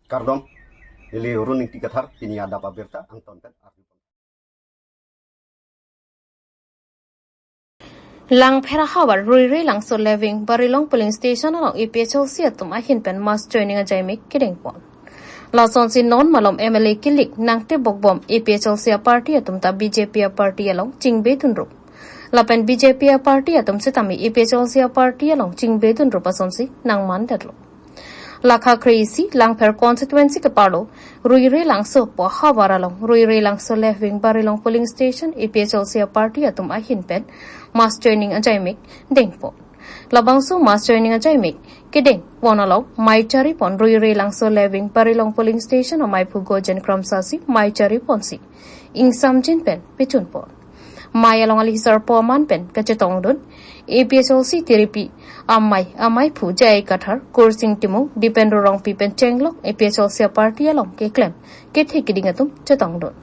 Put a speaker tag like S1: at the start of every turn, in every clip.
S1: Kardom ili runing tikathar ini ada pabirta angton pen
S2: Lang phera hawar rui lang so living barilong polling station along EPHL siatum ahin pen mass joining a jaimik kidding pon. La son si non malom MLA kilik nang te bogbom EPHL sia party atum ta BJP party along chingbe tunru. La pen BJP party atum se tami EPHL sia party along chingbe tunru pason si nang man dadlo. Lakha crazy lang per constituency ke palo rui lang so po hawar along rui lang so living barilong polling station EPHL sia party atum ahin pen mass joining a jaimik ding pon. Labang so mass joining a jaimik kiding wonalo mai chari pon rui lang so living barilong polling station o mai phugo jen kramsasi mai chari ponsi ing samjin pen pichun pon. Mai along ali sar po man pen kachetong dun EPHL si therapy amai phu jai kathar coursing timu depend rong pipen chenglok EPHL sia party along ke claim ke thikiding atum chetong dun.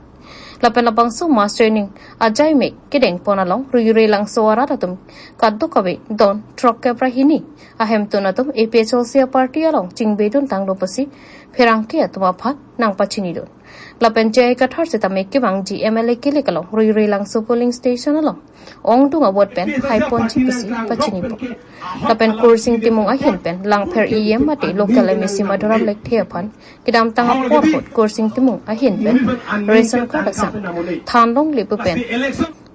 S2: Lapen labang so mass training ajai me kideng ponalong rui lang so arat atum kaddo kabe don trok ke prahini ahem tunatum EPHL sia party along chingbedun tanglo pasi pherang ke atwa phat nang pachini dun. Lapen jai kathar se tamek ke bang ji MLA ke lekalong rui lang so polling station along ong tung award pen high ponchi pasi pachini po. Lapen coursing timung ahin pen lang pher EM mate local MSC madharam lek thephan kidam tanga porhot coursing timung ahin pen ration card asa thanlong lipu pen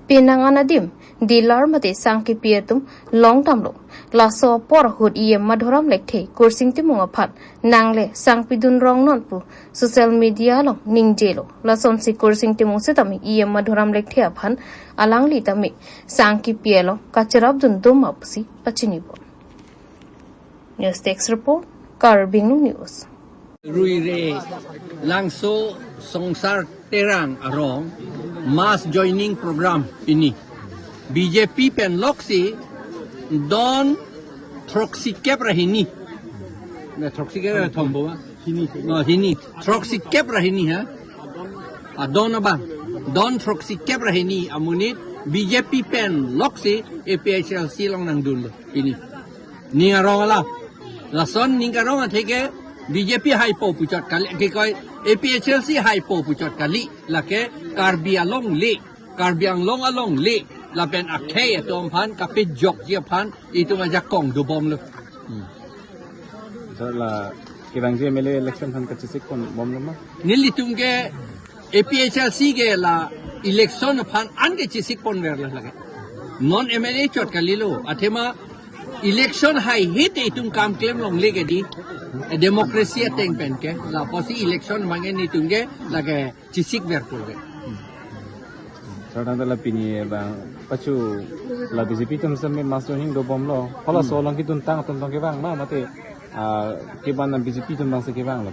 S2: pinang anadim dilar mate sangki pietum long tamlo laso porhot EM madharam lek the coursing timung aphat nangle sangpidun rong non pu social media long ningjelo lason si coursing timung se tami EM madharam lek the aphan alangli tami sangki pielo kacharab dun dum apsi pachini bo. News text report Karbi Anglong News.
S3: Rui langso songsar terang arong mass joining program ini BJP pen loksi don troksi kep rahini na troksi kep thombo hini troksi kep rahini ha adon abang don troksi kep rahini amunit BJP pen loksi EPHL silong nang dul ini ni arong ala lason ning arong atheke BJP hypo puchat kali ke koi APHL si hypo puchat kali la ke Karbi Anglong along le la pen akhe atom phan kapit jok je phan itu ngajak kong do bom le
S4: so la kibang je mele election phan kachisik kon bom le ma
S3: nili tumge APHL si ge la election phan an ge chisik pon ver la ke non MLA chot kali lo athema election hai hit itum kam claim long le ge di demokrasi ateng pen ke la posi election mangen ni tungge la ke chisik ver ko ge
S4: so dan la pini ba pachu la BJP tum samme mass joining do bom lo hola so long ki tun tang ke bang ma mate ke ban BJP tum bang se ke bang la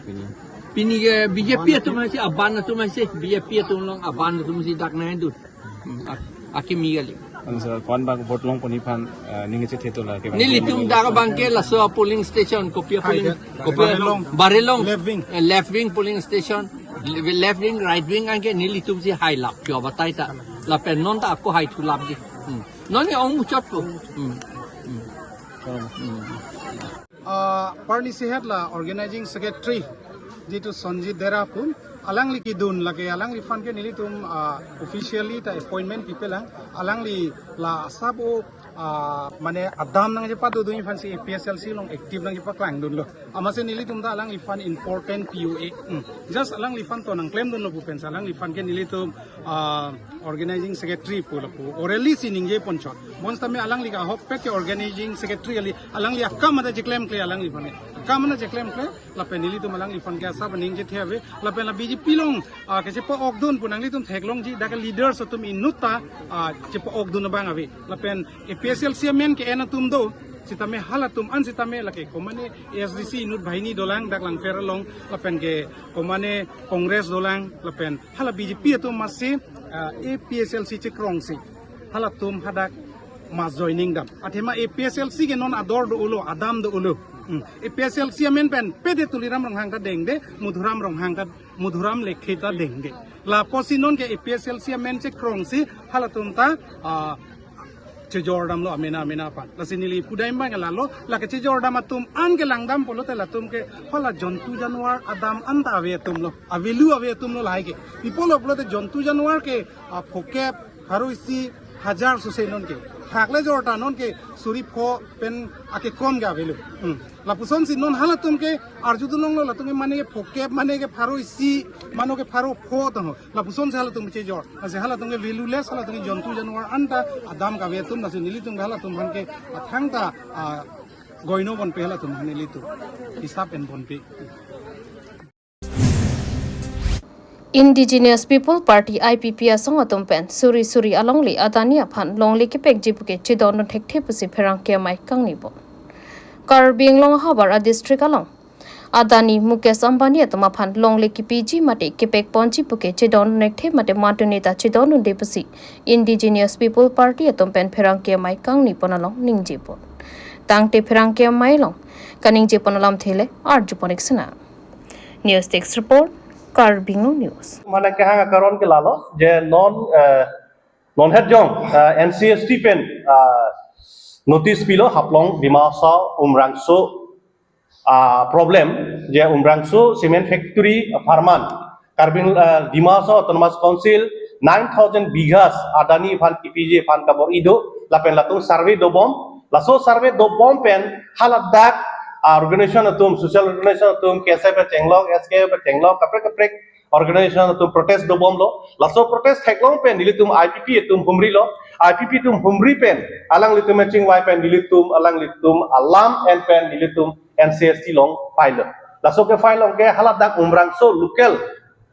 S3: pini ge BJP tu masih aban tu masih BJP tu long aban tu masih dak na du akimi gali
S4: answer kon bang vote long poni phan ninge che theto la ke bang
S3: nili tum da bang ke la so polling station kopi barilong left wing polling station left wing right wing anke nili tum si high lap jo batai ta la pen non ta ko high thu lap ji non ni ong chot ko
S5: party sehat la organizing secretary jitu Sonjit Derapun alangli kidun lage alangli fan ke nili tum officially ta appointment people alangli la sabo mane adam nang je padu duin fan si PSLC long active nang je pa klang dun lo amase nili tum da alangli fan important PUA just alangli fan to nang claim dun lo pupen alangli fan ke nili tum organizing secretary pula pu orally sining je ponchot monsta me alangli ka hok pe ke organizing secretary ali alangli akam da je claim kle alangli fan kamana je claim kle la penili tum alangli fan ke sab ning je thebe la pen la BJP long ke je pa okdun punangli tum theklong ji da ka leaders tum inuta je pa okdun bang ave la pen PSLC men ke ena tum do sitame halatum an sitame lake komane SDC inut bhaini dolang daklang feralong lapen ke komane congress dolang lapen hala BJP atum masi PSLC chikrong si halatum hadak mas joining dam athema PSLC ke non ador do ulo adam do ulo PSLC men pen pede tuliram rong hangka dengde mudhuram lekhita dengde la posinon ke PSLC men chikrong si halatum ta Jordan lo amena pan la sinili pudai bang la lo la ke Jordan atum an ke langdam polo te la tum ke hola jontu januar adam anta ave tum lo avelu ave tum lo lai ke pipolo polo te jontu januar ke phokep haruisi hajar susenon ke thakle jorta non ke suri pho pen ake kom ga velu la puson sin non hala tum ke arjudulong lo la tum mane ke phokep mane ke haruisi mano ke pharo pho to la puson hala tum che jor ase hala tum ke value less hala tum jontu januar anta adam ga ve tum na sinili tum hala tum han ke thangta goino bon pe hala tum hanili tu hisap en bon pe
S2: Indigenous People Party IPP asong atom pen suri alongli adani aphan longli ke pek jipuke chidon thek thepusi pherang ke mai kangni bo Karbi Anglong habar a district along adani Mukesh Ambani atom aphan longli ki PG mate ke pek ponchi puke chidon nek the mate matunita chidon depusi Indigenous People Party atom pen pherang ke mai kangni ponalong ningji bo tangte pherang ke mai long kaning je ponalam thele arjuponik sna News Text Report Karbi Anglong News.
S6: Mana kehang karon ke lalo je non head jong NCST pen notice pilo haplong dimasa umrangso problem je umrangso cement factory farman Karbi dimasa autonomous council 9,000 bighas adani fan PPJ fan kabor ido lapen latung survey dobom laso survey dobom pen haladak organization atum social organization atum KSF chenglong SKF chenglong kaprek organization atum protest do bomlo laso protest heklong pen dilitum IPP atum humri lo IPP tum humri pen alang litum matching y pen dilitum alang litum alam and pen dilitum NCST long file laso ke file long ke haladak umrangso local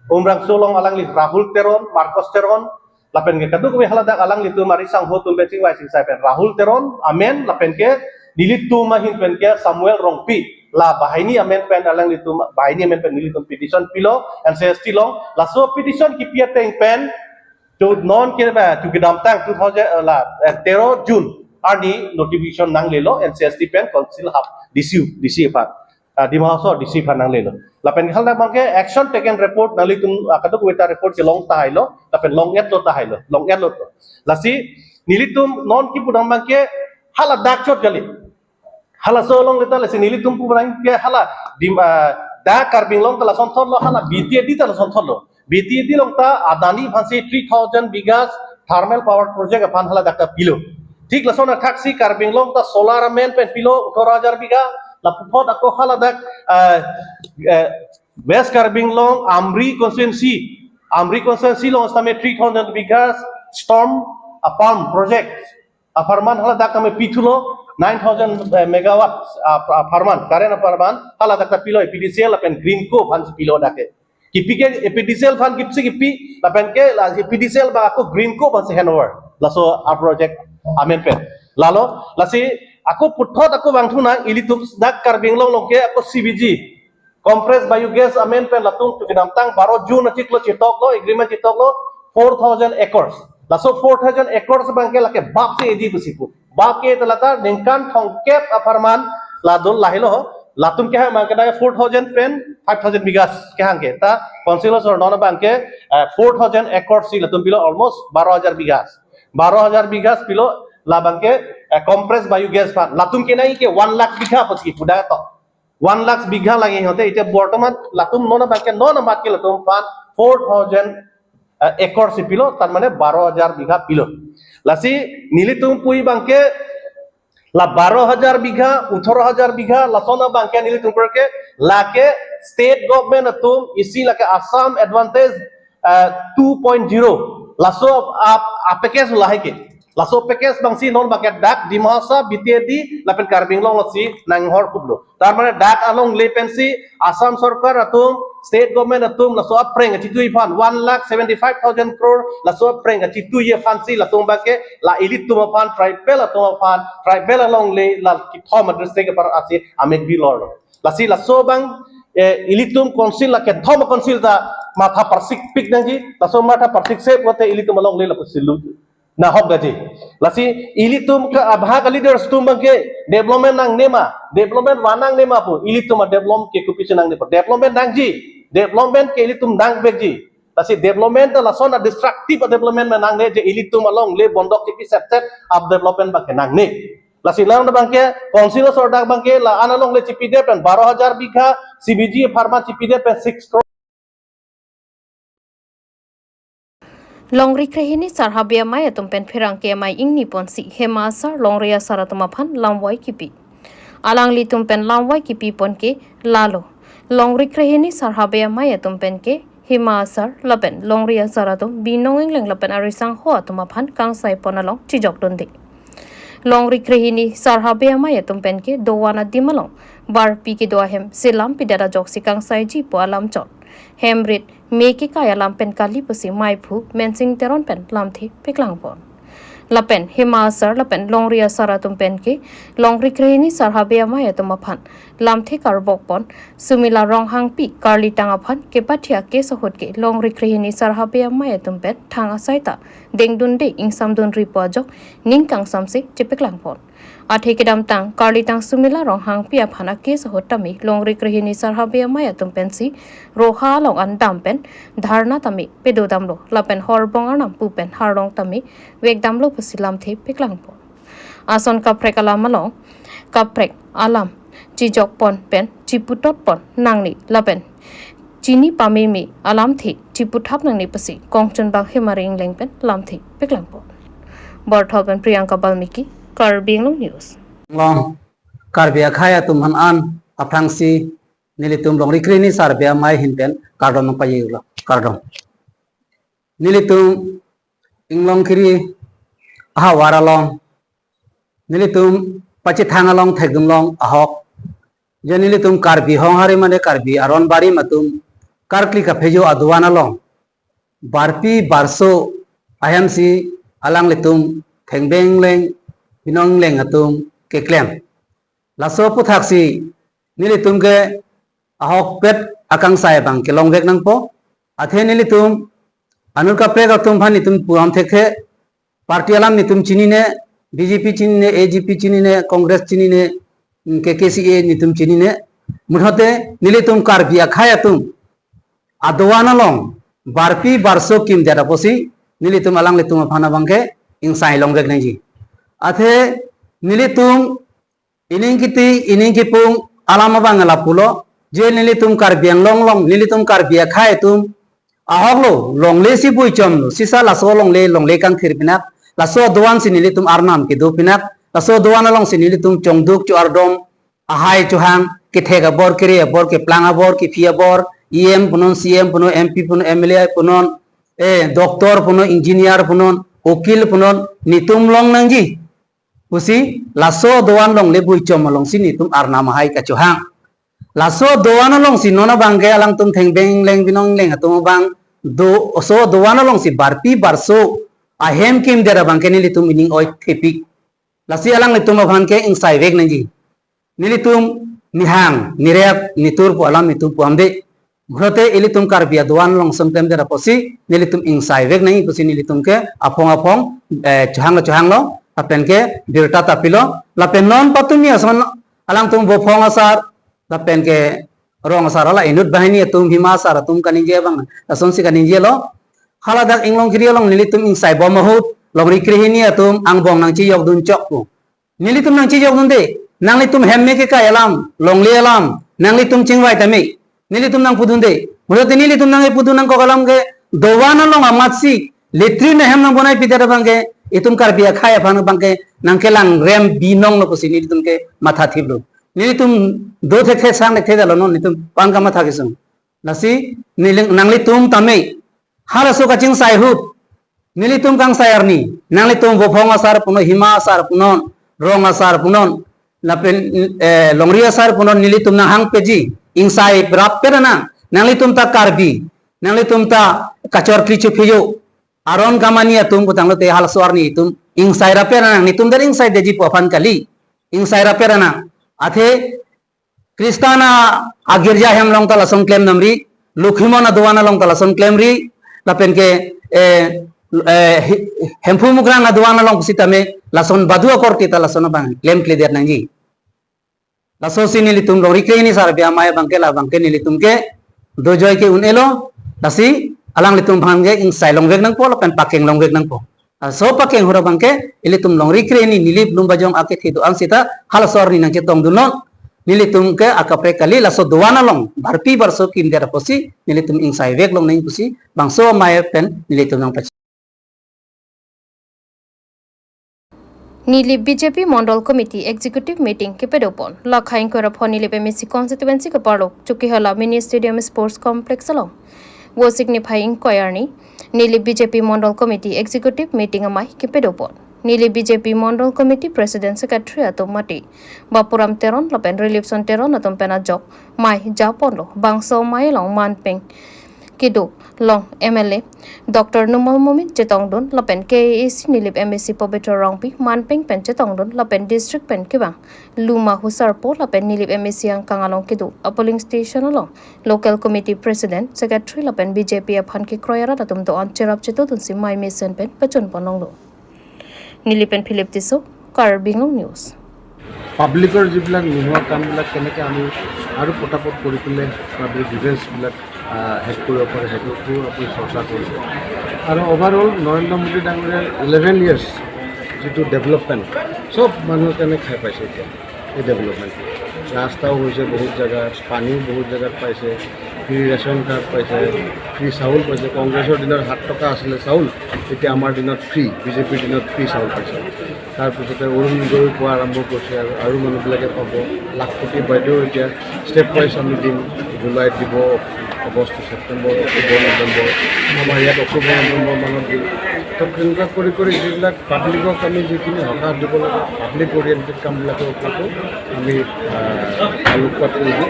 S6: umrangso long alang lit Rahul Teron Marcos Teron lapen ke kaduk we haladak alang litum marisang ho tum matching y sing sai pen Rahul Teron amen lapen ke dilitu mahin pen ke Samuel Rongpi la bahini amen pen alang litu bahini amen pen dilitu petition pilo NCST long la so petition ki pia teng pen to non ke ba to gedam tang 2000 la 13 June arni notification nang lelo NCST pen council hab DC pa di mahaso DC pa nang lelo la pen hal na bangke action taken report nalitum kaduk weta report ke long ta hailo la pen long et lo ta hailo long et lo to la si nilitum non ki pudang bangke hala dak chot gali hala solong leta la sinili tumpu bang ke hala dim da Karbi Anglong tala son thorlo hala BTD tala son thorlo BTD long ta adani phansi 3000 bighas thermal power project aphan hala dakta pilo ठीक la sona taxi Karbi Anglong ta solar men pen pilo 18000 bigha la phot ako hala dak West Karbi Anglong Amri constituency long stame 3000 bighas storm farm project farman hala dak kami pitulo 9,000 megawatts farman karen farman hala dakta pilo EPDCL apen green co fan pilo dake kipi ke EPDCL fan kipsi kipi apen ke la EPDCL ba aku green co ban handover laso a project amen pen lalo lasi aku puthot aku bangthuna ilitum dak Karbi Anglong longke aku CBG compressed biogas amen pen latung tudam tang 12 June chiklo chitok lo agreement chitok lo 4,000 acres laso 4,000 acres bangke lake bap se eji pusipu बाके तलता निंकान थोंकेप अफरमान लादुल लाहिलो लातुम के मांके 4,000 pen 5,000 बिघास के हांके ता council sir known बांके 4,000 एकड़ सी लातुम pillow almost 12,000 बिघास 12,000 बिघास pillow ला बांके compress biogas फान लातुम के नहीं के 1 लाख बिघा पसकी पुडा तो 1 लाख बिघा लगे होते इते बर्तमान लातुम नोन बांके नोन बात के लातुम फान 4,000 एकड़ सी पिलो तार माने 12,000 बिघा पिलो लासी नीलितुम पुई बांके ला 12,000 बिघा 18,000 बिघा लासोना बांके नीलितुम करके लाके स्टेट गवर्नमेंट तुम इसी लाके आसाम एडवांटेज 2.0 लासो आप पैकेज लाहे के laso package bangsi non baket dak di masa BTD lapen Karbi Anglong lasi nanghor kublo tar mane dak along lepensi Assam sarkar atum state government atum laso apreng chitu ifan 1,75,000 crore laso apreng chitu ye fansi latung bake la elit tum afan tribal atum afan tribal along le la kithom district ke par asi amek bi lor lasi laso bang ilitum council la ke thom council ta matha persik pik nangi laso matha persik se pote ilitum along le la pusilu na hob gaji lasi ilitum ka abha leaders tum bangke development nang nema development wanang nema pu ilitum development ke kupisi nang nema development nang ji development ke ilitum nang begji lasi development la sona destructive development menang ne je ilitum along le bondok tipi set up development ba kenang ne lasi lang bangke council sordak bangke la analong le tipi de pen 12,000 bigha CBG pharma tipi de pen 6 crore
S2: Longri krehini sarhabia maya tumpen phirang ke mai ingni ponsi hema sar longria saratuma phan lamwai kipi alang li tumpen lamwai kipi ponke lalo longri krehini sarhabia maya tumpen ke hema sar lapen longria saratum binongeng leng lapen arisang ho atuma phan kangsai ponalong chijok donde longri krehini sarhabia maya tumpen ke dowana dimalong bar pi ki doahem silam pidara joksi kangsai ji po alam chot hemrit meki kaya lampen kali pusi mai phu mensing teron pen lamthi piklang pon lapen himasar lapen longria saratum pen ke longri krehini sarhabia maya tuma phan lamthi karbok pon sumila ronghang pi karli tanga phan ke pathia ke sohot ke longri krehini sarhabia maya tum pen thanga saita dengdun de ingsam dun ri pojok ningkang samse chepiklang pon athe kedam tang karli tang sumila ronghang pi phana ke sohot tami longri krehini sarhabia maya tum pen si roha long an dam pen dharna tami pedo damlo lapen horbong anam pu pen harong tami wek damlo pusilam the piklang pon ason kaprek alam malong kaprek alam chijok pon pen chiputot pon nangni lapen chini pamimi alam thi chiputhap nangni pasi kongchon bang hemaring leng pen lam thi piklang pon borthol pen priyanka balmiki Karbi Anglong news
S7: Long Karbi Akhaya tum han an aphangsi nilitum long rikrini sarbia mai hinten kardon payula kardon nilitum inglong kiri aha waralong nilitum pachi thangalong thegumlong ahok je nilitum karbi hong hari mane karbi aron bari matum karkli ka phejo adwana long barpi barso ayamsi alang litum thengbeng leng binong leng atum ke klem laso puthaksi nilitum ke ahok pet akang sai bang ke long vek nang po athe nilitum anur ka preg atum bhan nitum puam thekhe party alam nitum chini ne BJP chini ne AGP chini ne Congress chini ne KKCA nitum chini ne mudhote nilitum karbi akhaya tum adwana long barpi barso kim dara posi nilitum alang litum phana bangke ing sai long vek nang ji athe nilitum ining kipung alama bangala pulo je nilitum karbi anglong long nilitum karbi akhaya tum ahoglo longle si buichom sisa laso longle kang thirpinak laso doan si nilitum arnam ki do pinak laso doan along si nilitum chongduk chu ardom ahai chuhang ki thega bor kiri bor ke planga bor ki fia bor EM punon CM punon MP punon MLA punon doktor punon engineer punon okil punon nitum long nangji usi laso doan long le buichom long si nitum arnam ahai ka chuhang laso doan long si nona bangge alang tum thengbeng leng binong leng atum bang do so doan long si barpi barso ahem kim dera bangke nilitum ining oi thepik lasi alang litum bangke ing sai vek nangji nilitum nihang nirep nitur pu alam nitur pu amde घोते इलितुम कारबिया दुआन लोंग समतेम दरा पोसी निलितुम ing sai vek nai posi nilitum ke apong chhang lo apen ke birta tapilo lapen non patumi asan alang tum bofong asar lapen ke rong asar ala inut bahini tum hima asar tum kaninje bang ason si kaninje lo haladak inglong kiri long nilitum ing sai bomahut long rikrihini atum angbong nang chi yok dun chok ku nilitum nang chi yok dun de nang litum hemme ke ka alam long le alam nang litum chingwai tami nilitum nang pudunde murote nilitum nang pudun nang ko kalam ke dowana long amatsi letri ne hem nang bonai pitara bangke itum karbiya khaya phanu bangke nang kelang rem binong no posi nilitum ke matha thiblu nilitum do the sang the dalo no nitum pangka matha kisum nasi niling nang litum tame haraso ka ching sai hut nilitum kang sayarni nang litum bofong asar puno hima asar punon rong asar punon lapen longria asar punon nilitum nang hang peji insai berap perana nalitum ta karbi nalitum ta kacor klichu phiyo aron kamani atum kutanglo te hal swarni tum insai ra perana nitum der insai deji pofan kali insai ra perana athe kristana agirja hem long tala son claim namri lukhimona duana long tala son claim ri lapen ke hempu mugrana duana long sitame lason badua korti tala son bang claim clear nangi lasosi nilitum lori ke ini sarbia maya bangke la bangke nilitum ke dojoy ke unelo lasi alang litum bangke ing sai long vek nang po lapen pakeng long vek nang po so pakeng hora bangke ilitum long rikre ni nilip lum bajong akit hitu ang sita hal sor ni nang cetong dunon nilitum ke akapre kali la so duana long barpi barso kim dera posi nilitum ing sai vek long nang posi bang so mai pen nilitum nang pachi
S2: Nilip BJP Mandal Committee Executive Meeting ke pedopon lakhain korapon Nilip MSC constituency ke parlok Chukihala Mini Stadium Sports Complex along wo signifying koyarni Nilip BJP Mandal Committee Executive Meeting amai ke pedopon Nilip BJP Mandal Committee President Secretary atom mati Bapuram Teron lapen relief son Teron atom pena jok mai japon lo bangso mai long manpeng kido long MLA Dr. Numal Mumin chetong don lapen KAC Nilip MSC Pobetro Rongpi manpeng pen chetong don lapen district pen kibang Luma Husarpo lapen Nilip MSC ang kangalong kido a polling station along local committee president secretary lapen BJP aphan ki kroyara datum do on cherap cheto tun si mai mission pen pachon ponong lo Nilipen Philip Tiso Karbi Anglong News
S8: পাব্লিকৰ যিবিলাক নোহোৱা কামবিলাক কেনেকৈ আমি আৰু পটাপট কৰি পেলাই public ডিফেন্সবিলাক head কৰিব পাৰে সেইটো আপুনি চৰ্চা কৰিছে আৰু অভাৰঅল নৰেন্দ্ৰ মোদী ডাঙৰীয়াৰ 11 ইয়াৰ্ছ যিটো ডেভেলপমেণ্ট চব মানুহে কেনে খাই পাইছে এতিয়া এই ডেভেলপমেণ্ট ৰাস্তাও হৈছে বহুত জেগাত পানীও বহুত জেগাত পাইছে ফ্ৰী ৰেচন কাৰ্ড পাইছে ফ্ৰী চাউল পাইছে কংগ্ৰেছৰ দিনত 7 টকা আছিলে চাউল এতিয়া আমাৰ দিনত ফ্ৰী বিজেপিৰ দিনত ফ্ৰী চাউল পাইছে তাৰপিছতে অৰুণোদয় পোৱা আৰম্ভ কৰিছে আৰু মানুহবিলাকে পাব লাখপতি বাইদেউ এতিয়া ষ্টেপ ৱাইজ আমি দিম জুলাইত দিব আগষ্ট ছেপ্টেম্বৰ অক্টোবৰ নৱেম্বৰ আমাৰ ইয়াত অক্টোবৰ নৱেম্বৰ মানত দিম তো তেনেকুৱা কৰি কৰি যিবিলাক পাব্লিকক আমি যিখিনি সকাহ দিব লাগে পাব্লিক অৰিয়েণ্টেড কামবিলাকৰ ওপৰতো আমি আলোকপাত কৰিছোঁ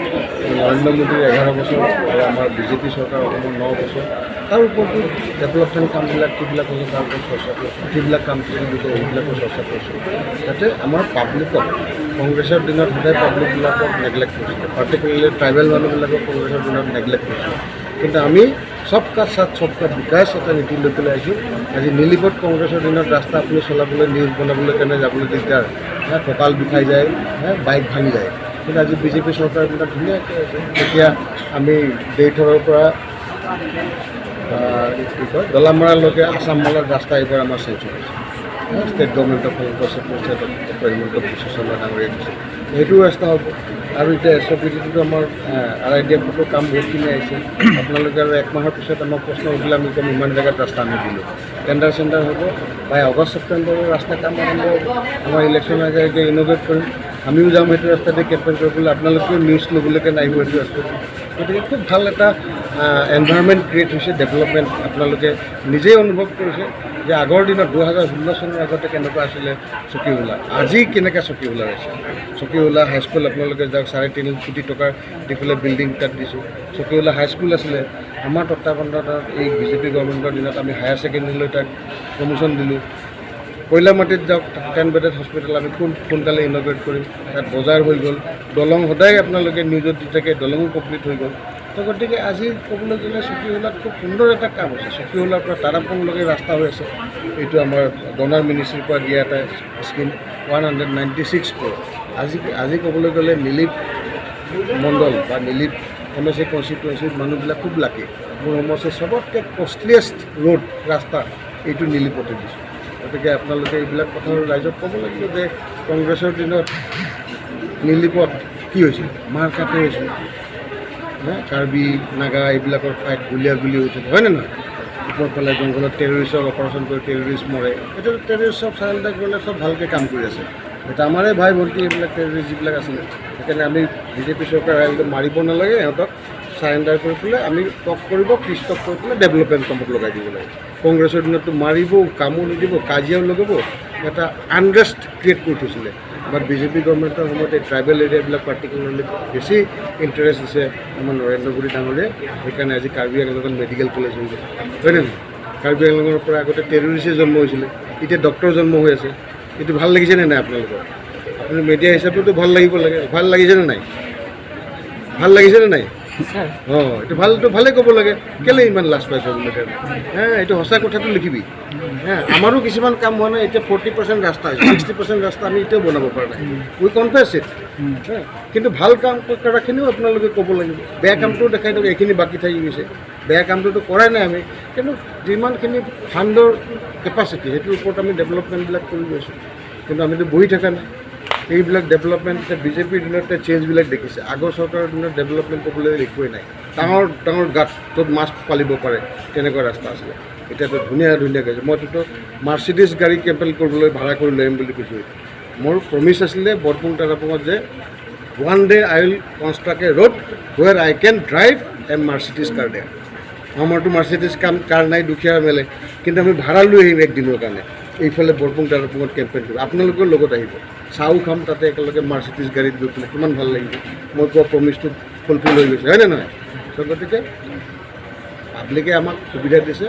S8: নৰেন্দ্ৰ মোদীৰ 11 বছৰ আৰু আমাৰ বিজেপি চৰকাৰ অসমৰ 9 বছৰ তাৰ ওপৰতো ডেভেলপমেণ্ট কামবিলাক কিবিলাক হৈছে তাৰ ওপৰত চৰ্চা কৰিছোঁ যিবিলাক কাম কৰিব সেইবিলাকৰ চৰ্চা কৰিছোঁ যাতে আমাৰ পাব্লিকক কংগ্ৰেছৰ দিনত সদায় পাব্লিকবিলাকক নেগলেক্ট কৰিছিলে পাৰ্টিকুলাৰলি ট্ৰাইবেল মানুহবিলাকক কংগ্ৰেছৰ দিনত নেগলেক্ট কৰিছিলে কিন্তু আমি সবকা সাথ সবকা বিকাশ এটা নীতি লৈ পেলাই আহিছোঁ আজি নীলিপত কংগ্ৰেছৰ দিনত ৰাস্তা আপুনি চলাবলৈ নিউজ বনাবলৈ কাৰণে যাবলৈ দিগদাৰ কঁকাল বিষাই যায় বাইক ভাঙি যায় কিন্তু আজি বিজেপি চৰকাৰৰ দিনত ধুনীয়াকৈ আছে এতিয়া আমি দেইথৰৰ পৰা কি কয় দলামৰালৈকে আছাম মালাৰ ৰাস্তা এইবাৰ আমাৰ চেঞ্জ হৈছে ষ্টেট গভৰ্ণমেণ্টৰ ফালৰ পৰা হিমন্ত বিশ্ব শৰ্মা ডাঙৰীয়াই দিছে সেইটো ৰাস্তা হ'ব আৰু এতিয়া SOPDটো আমাৰ RIDFতো কাম বহুতখিনি আহিছে আপোনালোকে আৰু 1 মাহৰ পিছত আমাক প্ৰশ্ন উঠিলে আমি ক'ম ইমান জেগাত ৰাস্তা আমি দিলোঁ টেণ্ডাৰ চেণ্ডাৰ হ'ব প্ৰায় আগষ্ট ছেপ্টেম্বৰৰ ৰাস্তা কাম আৰম্ভ হ'ব আমাৰ ইলেকশ্যন আগে আগে ইন'ভেট কৰিম আমিও যাম সেইটো ৰাস্তাতে কেম্পেইন কৰিবলৈ আপোনালোকেও নিউজ ল'বলৈকে নাহিব সেইটো ৰাস্তাত গতিকে খুব ভাল এটা এনভাইৰনমেণ্ট ক্ৰিয়েট হৈছে ডেভেলপমেণ্ট আপোনালোকে নিজেই অনুভৱ কৰিছে যে আগৰ দিনত 2016 চনৰ আগতে কেনেকুৱা আছিলে চকীহোলা আজি কেনেকৈ চকীহোলা হৈছে চকীহোলা হাইস্কুল আপোনালোকে যাওক 3.5 কোটি টকাৰ দি পেলাই বিল্ডিং তাত দিছোঁ চকীহোলা হাইস্কুল আছিলে আমাৰ তত্বাৱধানত এই বিজেপি গভৰ্ণমেণ্টৰ দিনত আমি হায়াৰ ছেকেণ্ডেৰীলৈ তাক প্ৰমোশ্যন দিলোঁ কয়লামাটিত যাওক 10 বেডেড হস্পিটেল আমি খুব সোনকালে ইন'ভেট কৰিম তাত বজাৰ হৈ গ'ল দলং সদায় আপোনালোকে নিউজত দি থাকে দলঙো কমপ্লিট হৈ গ'ল তো গতিকে আজি ক'বলৈ গ'লে চকীহোলাত খুব সুন্দৰ এটা কাম হৈছে চকীহোলাৰ পৰা তাৰাপংলৈকে ৰাস্তা হৈ আছে এইটো আমাৰ ডনাৰ মিনিষ্ট্ৰীৰ পৰা দিয়া এটা স্কিম 196 ক্ৰ'ৰ আজি ক'বলৈ গ'লে নীলিপ মণ্ডল বা নীলিপ MSC কনষ্টিটুৱেঞ্চিৰ মানুহবিলাক খুব লাকি মোৰ সমষ্টিৰ চবতকৈ কষ্টলিয়েষ্ট ৰোড ৰাস্তা এইটো নীলিপতে দিছোঁ গতিকে আপোনালোকে এইবিলাক কথা ৰাইজক ক'ব লাগিব যে কংগ্ৰেছৰ দিনত নীলিপত কি হৈছিল মাৰ কাটে হৈছিল কাৰ্বি নাগা এইবিলাকৰ ফাইট গুলীয়াগুলি হৈছিল হয়নে নহয় ওপৰ ফালে জংঘলত টেৰৰিষ্টক অপাৰেশ্যন কৰি টেৰৰিষ্ট মৰে এইটো টেৰৰিষ্ট চব চাৰেণ্ডাৰ কৰিলে চব ভালকৈ কাম কৰি আছে এটা আমাৰে ভাই ভণ্টি এইবিলাক টেৰৰিষ্ট যিবিলাক আছিলে সেইকাৰণে আমি বিজেপি চৰকাৰ ৰাইজক মাৰিব নালাগে সিহঁতক চাৰেণ্ডাৰ কৰি পেলাই আমি টক কৰিব ফ্ৰী ষ্টক কৰি পেলাই ডেভেলপমেণ্ট কামত লগাই দিব লাগে কংগ্ৰেছৰ দিনততো মাৰিব কামো নিদিব কাজিয়াও লগাব এটা আনৰেষ্ট ক্ৰিয়েট কৰি থৈছিলে বাট বিজেপি গভৰ্ণমেণ্টৰ সময়ত এই ট্ৰাইবেল এৰিয়াবিলাক পাৰ্টিকুলাৰলি বেছি ইণ্টাৰেষ্ট দিছে আমাৰ নৰেন্দ্ৰ মোদী ডাঙৰীয়াই সেইকাৰণে আজি কাৰ্বি আংলঙত মেডিকেল কলেজ হৈ গ'ল হয়নে নহয় কাৰ্বি আংলঙৰ পৰা আগতে টেৰৰিষ্টে জন্ম হৈছিলে এতিয়া ডক্টৰ জন্ম হৈ আছে এইটো ভাল লাগিছেনে নাই আপোনালোকৰ আপুনি মিডিয়া হিচাপেতো ভাল লাগিব লাগে ভাল লাগিছেনে নাই ভাল লাগিছেনে নাই এইটো ভালটো ভালেই ক'ব লাগে কেলৈ ইমান লাজ পাইছ বোলে এইটো সঁচা কথাটো লিখিবি আমাৰো কিছুমান কাম হোৱা নাই এতিয়া 40% ৰাস্তা হৈছে 60% ৰাস্তা আমি এতিয়াও বনাব পৰা নাই উই কনফেছ ইট কিন্তু ভাল কাম কৰাখিনিও আপোনালোকে ক'ব লাগিব বেয়া কামটোও দেখাই দিয়ক এইখিনি বাকী থাকি গৈছে বেয়া কামটোতো কৰাই নাই আমি, কিন্তু যিমানখিনি ফাণ্ডৰ কেপাচিটি সেইটোৰ ওপৰত আমি ডেভেলপমেণ্টবিলাক কৰি গৈছোঁ, কিন্তু আমিতো বহি থকা নাই। এইবিলাক ডেভেলপমেণ্ট বিজেপিৰ দিনত চেঞ্জবিলাক দেখিছে, আগৰ চৰকাৰৰ দিনত ডেভেলপমেণ্ট ক'বলৈ একোৱেই নাই। ডাঙৰ ডাঙৰ গাঁত য'ত মাছ পালিব পাৰে তেনেকুৱা ৰাস্তা আছিলে, এতিয়াতো ধুনীয়া ধুনীয়াকৈ মইতো মাৰ্চিডিজ গাড়ী কেম্পেইন কৰিবলৈ ভাড়া কৰি লৈ আহিম বুলি কৈছোঁ। মোৰ প্ৰমিছ আছিলে বৰপুং তাৰাপুঙত যে one day I will construct a road where I can drive a Mercedes car there. আমাৰতো মাৰ্চিডিজ কাৰ নাই, দুখীয়া মেলে, কিন্তু আমি ভাড়া লৈ আহিম একদিনৰ কাৰণে এইফালে বৰপুং তাৰাপুঙত কেম্পেইন কৰিম। আপোনালোকৰ লগত আহিব, চাহো খাম তাতে একেলগে মাৰ্চিডিজ গাড়ীত গৈ পেলাই, কিমান ভাল লাগিব। মই কোৱা প্ৰমিছটো ফুলফিল হৈ গৈছে, হয়নে নহয়? চ' গতিকে পাব্লিকে আমাক সুবিধা দিছে।